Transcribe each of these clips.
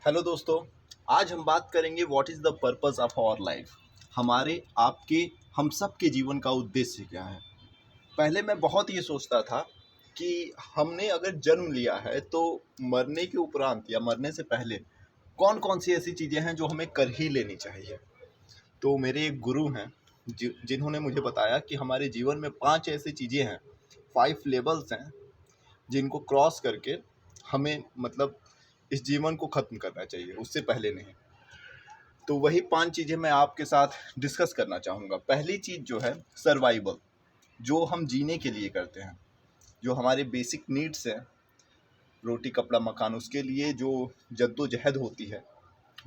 Hello दोस्तों। आज हम बात करेंगे what is the purpose of our life. हमारे आपके हम सब के जीवन का उद्देश्य क्या है। पहले मैं बहुत ये सोचता था कि हमने अगर जन्म लिया है तो मरने के उपरांत या मरने से पहले कौन कौन सी ऐसी चीज़ें हैं जो हमें कर ही लेनी चाहिए। तो मेरे एक गुरु हैं जिन्होंने मुझे बताया कि हमारे जीवन में 5 ऐसी चीज़ें हैं, 5 लेवल्स हैं जिनको क्रॉस करके हमें मतलब इस जीवन को ख़त्म करना चाहिए, उससे पहले नहीं। तो वही 5 चीज़ें मैं आपके साथ डिस्कस करना चाहूँगा। पहली चीज़ जो है सर्वाइवल, जो हम जीने के लिए करते हैं, जो हमारे बेसिक नीड्स हैं, रोटी कपड़ा मकान, उसके लिए जो जद्दोजहद होती है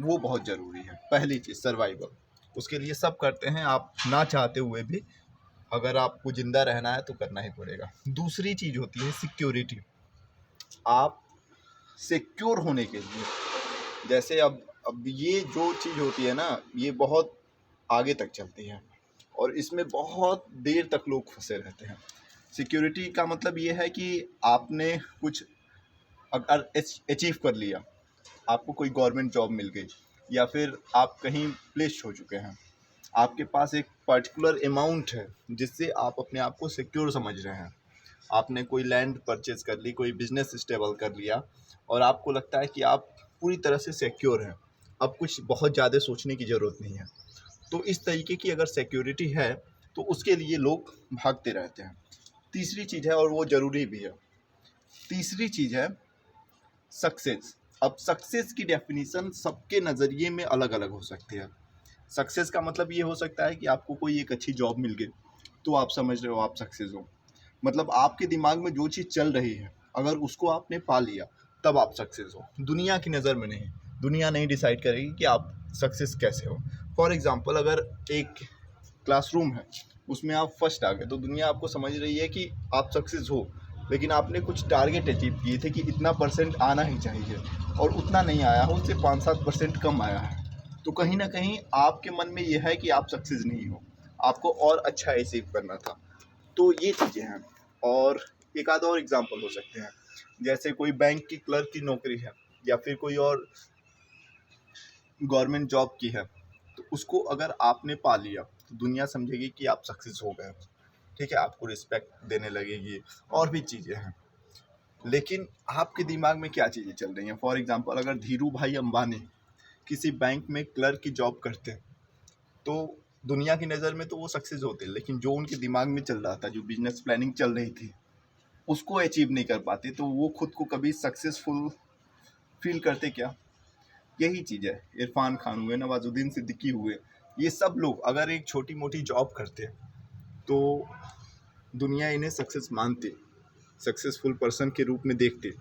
वो बहुत ज़रूरी है। पहली चीज़ सर्वाइवल, उसके लिए सब करते हैं, आप ना चाहते हुए भी अगर आपको ज़िंदा रहना है तो करना ही पड़ेगा। दूसरी चीज़ होती है सिक्योरिटी। आप सिक्योर होने के लिए, जैसे अब ये जो चीज़ होती है ना, ये बहुत आगे तक चलती है और इसमें बहुत देर तक लोग फंसे रहते हैं। सिक्योरिटी का मतलब ये है कि आपने कुछ अगर अचीव कर लिया, आपको कोई गवर्नमेंट जॉब मिल गई या फिर आप कहीं प्लेस्ड हो चुके हैं, आपके पास एक पर्टिकुलर अमाउंट है जिससे आप अपने आप को सिक्योर समझ रहे हैं। आपने कोई लैंड परचेज कर ली, कोई बिजनेस स्टेबल कर लिया और आपको लगता है कि आप पूरी तरह से सिक्योर हैं, अब कुछ बहुत ज़्यादा सोचने की ज़रूरत नहीं है। तो इस तरीके की अगर सिक्योरिटी है तो उसके लिए लोग भागते रहते हैं। तीसरी चीज़ है और वो ज़रूरी भी है, तीसरी चीज़ है सक्सेस। अब सक्सेस की डेफिनेशन सबके नज़रिए में अलग अलग हो सकती है। सक्सेस का मतलब ये हो सकता है कि आपको कोई एक अच्छी जॉब मिल गई तो आप समझ रहे हो आप सक्सेस हो। मतलब आपके दिमाग में जो चीज़ चल रही है अगर उसको आपने पा लिया तब आप सक्सेस हो, दुनिया की नज़र में नहीं। दुनिया नहीं डिसाइड करेगी कि आप सक्सेस कैसे हो। फॉर एग्जांपल, अगर एक क्लासरूम है उसमें आप फर्स्ट आ गए तो दुनिया आपको समझ रही है कि आप सक्सेस हो, लेकिन आपने कुछ टारगेट अचीव किए थे कि इतना परसेंट आना ही चाहिए और उतना नहीं आया हो, उससे 5-7% कम आया है, तो कहीं ना कहीं आपके मन में यह है कि आप सक्सेस नहीं हो, आपको और अच्छा अचीव करना था। तो ये चीज़ें हैं। और एक आध और एग्जांपल हो सकते हैं, जैसे कोई बैंक की क्लर्क की नौकरी है या फिर कोई और गवर्नमेंट जॉब की है, तो उसको अगर आपने पा लिया तो दुनिया समझेगी कि आप सक्सेस हो गए। ठीक है, आपको रिस्पेक्ट देने लगेगी और भी चीज़ें हैं। लेकिन आपके दिमाग में क्या चीज़ें चल रही हैं। फॉर एग्जांपल, अगर धीरू भाई अंबानी किसी बैंक में क्लर्क की जॉब करते हैं तो दुनिया की नज़र में तो वो सक्सेस होते, लेकिन जो उनके दिमाग में चल रहा था, जो बिजनेस प्लानिंग चल रही थी, उसको अचीव नहीं कर पाते, तो वो खुद को कभी सक्सेसफुल फील करते क्या। यही चीज़ है, इरफान खान हुए, नवाजुद्दीन सिद्दीकी हुए, ये सब लोग अगर एक छोटी मोटी जॉब करते तो दुनिया इन्हें सक्सेस मानती, सक्सेसफुल पर्सन के रूप में देखते,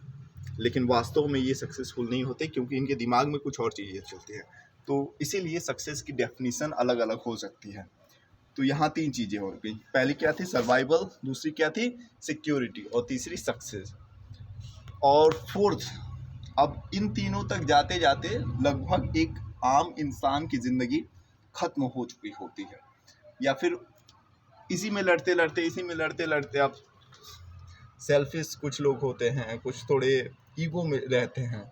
लेकिन वास्तव में ये सक्सेसफुल नहीं होते क्योंकि इनके दिमाग में कुछ और चीज़ें चलती हैं। तो इसीलिए सक्सेस की डेफिनेशन अलग अलग हो सकती है। तो यहाँ 3 चीज़ें हो गई, पहली क्या थी सर्वाइवल, दूसरी क्या थी सिक्योरिटी और तीसरी सक्सेस। और फोर्थ, अब इन तीनों तक जाते जाते लगभग एक आम इंसान की ज़िंदगी ख़त्म हो चुकी होती है, या फिर इसी में लड़ते लड़ते आप सेल्फिश कुछ लोग होते हैं, कुछ थोड़े ईगो में रहते हैं,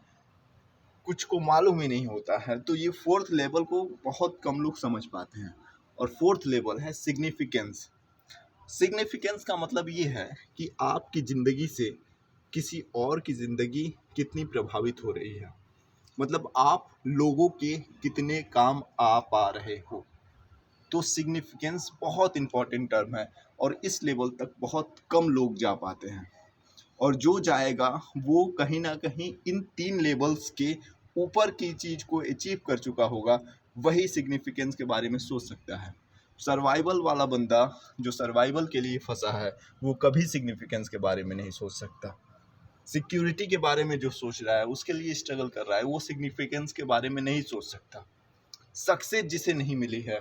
कुछ को मालूम ही नहीं होता है। तो ये फोर्थ लेवल को बहुत कम लोग समझ पाते हैं। और फोर्थ लेवल है सिग्निफिकेंस। सिग्निफिकेंस का मतलब ये है कि आपकी ज़िंदगी से किसी और की ज़िंदगी कितनी प्रभावित हो रही है, मतलब आप लोगों के कितने काम आ पा रहे हो। तो सिग्निफिकेंस बहुत इंपॉर्टेंट टर्म है और इस लेवल तक बहुत कम लोग जा पाते हैं। और जो जाएगा वो कहीं ना कहीं इन 3 लेवल्स के ऊपर की चीज़ को अचीव कर चुका होगा, वही सिग्निफिकेंस के बारे में सोच सकता है। सर्वाइवल वाला बंदा जो सर्वाइवल के लिए फंसा है वो कभी सिग्निफिकेंस के बारे में नहीं सोच सकता। सिक्योरिटी के बारे में जो सोच रहा है, उसके लिए स्ट्रगल कर रहा है, वो सिग्निफिकेंस के बारे में नहीं सोच सकता। सक्सेस जिसे नहीं मिली है,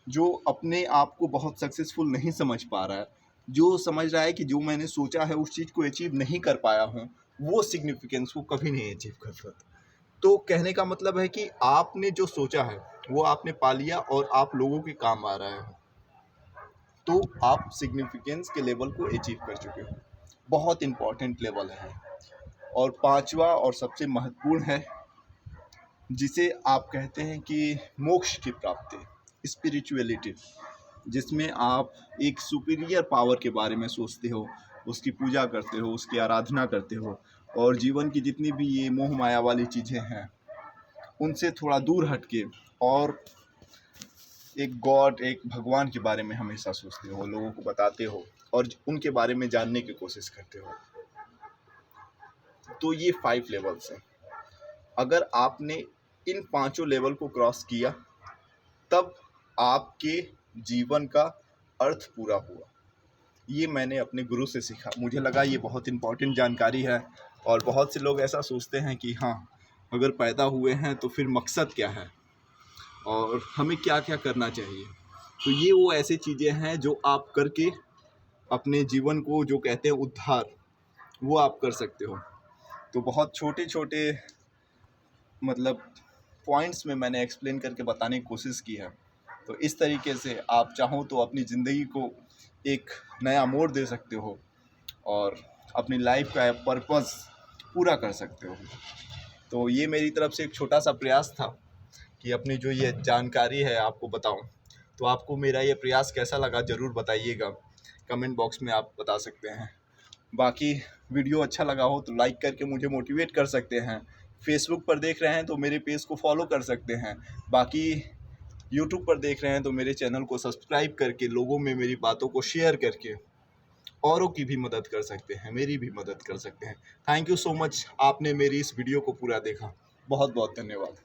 जो अपने आप को बहुत सक्सेसफुल नहीं समझ पा रहा है, जो समझ रहा है कि जो मैंने सोचा है उस चीज़ को अचीव नहीं कर पाया हूँ, वो सिग्निफिकेंस को कभी नहीं अचीव कर सकता। तो कहने का मतलब है कि आपने जो सोचा है वो आपने पा लिया और आप लोगों के काम आ रहे हो, तो आप सिग्निफिकेंस के लेवल को अचीव कर चुके हो। बहुत इंपॉर्टेंट लेवल है। और पांचवा और सबसे महत्वपूर्ण है जिसे आप कहते हैं कि मोक्ष की प्राप्ति, स्पिरिचुअलिटी, जिसमें आप एक सुपीरियर पावर के बारे में सोचते हो, उसकी पूजा करते हो, उसकी आराधना करते हो, और जीवन की जितनी भी ये मोह माया वाली चीज़ें हैं उनसे थोड़ा दूर हटके और एक गॉड, एक भगवान के बारे में हमेशा सोचते हो, लोगों को बताते हो और उनके बारे में जानने की कोशिश करते हो। तो ये 5 लेवल्स हैं। अगर आपने इन पांचों लेवल को क्रॉस किया तब आपके जीवन का अर्थ पूरा हुआ। ये मैंने अपने गुरु से सीखा, मुझे लगा ये बहुत इम्पॉर्टेंट जानकारी है। और बहुत से लोग ऐसा सोचते हैं कि हाँ, अगर पैदा हुए हैं तो फिर मकसद क्या है और हमें क्या क्या करना चाहिए। तो ये वो ऐसी चीज़ें हैं जो आप करके अपने जीवन को, जो कहते हैं उद्धार, वो आप कर सकते हो। तो बहुत छोटे छोटे मतलब पॉइंट्स में मैंने एक्सप्लेन करके बताने की कोशिश की है। तो इस तरीके से आप चाहो तो अपनी ज़िंदगी को एक नया मोड़ दे सकते हो और अपनी लाइफ का पर्पस पूरा कर सकते हो। तो ये मेरी तरफ से एक छोटा सा प्रयास था कि अपनी जो ये जानकारी है आपको बताऊं। तो आपको मेरा ये प्रयास कैसा लगा ज़रूर बताइएगा, कमेंट बॉक्स में आप बता सकते हैं। बाकी वीडियो अच्छा लगा हो तो लाइक करके मुझे मोटिवेट कर सकते हैं। फेसबुक पर देख रहे हैं तो मेरे पेज को फॉलो कर सकते हैं। बाकी यूट्यूब पर देख रहे हैं तो मेरे चैनल को सब्सक्राइब करके लोगों में मेरी बातों को शेयर करके औरों की भी मदद कर सकते हैं, मेरी भी मदद कर सकते हैं। थैंक यू सो मच, आपने मेरी इस वीडियो को पूरा देखा। बहुत बहुत धन्यवाद।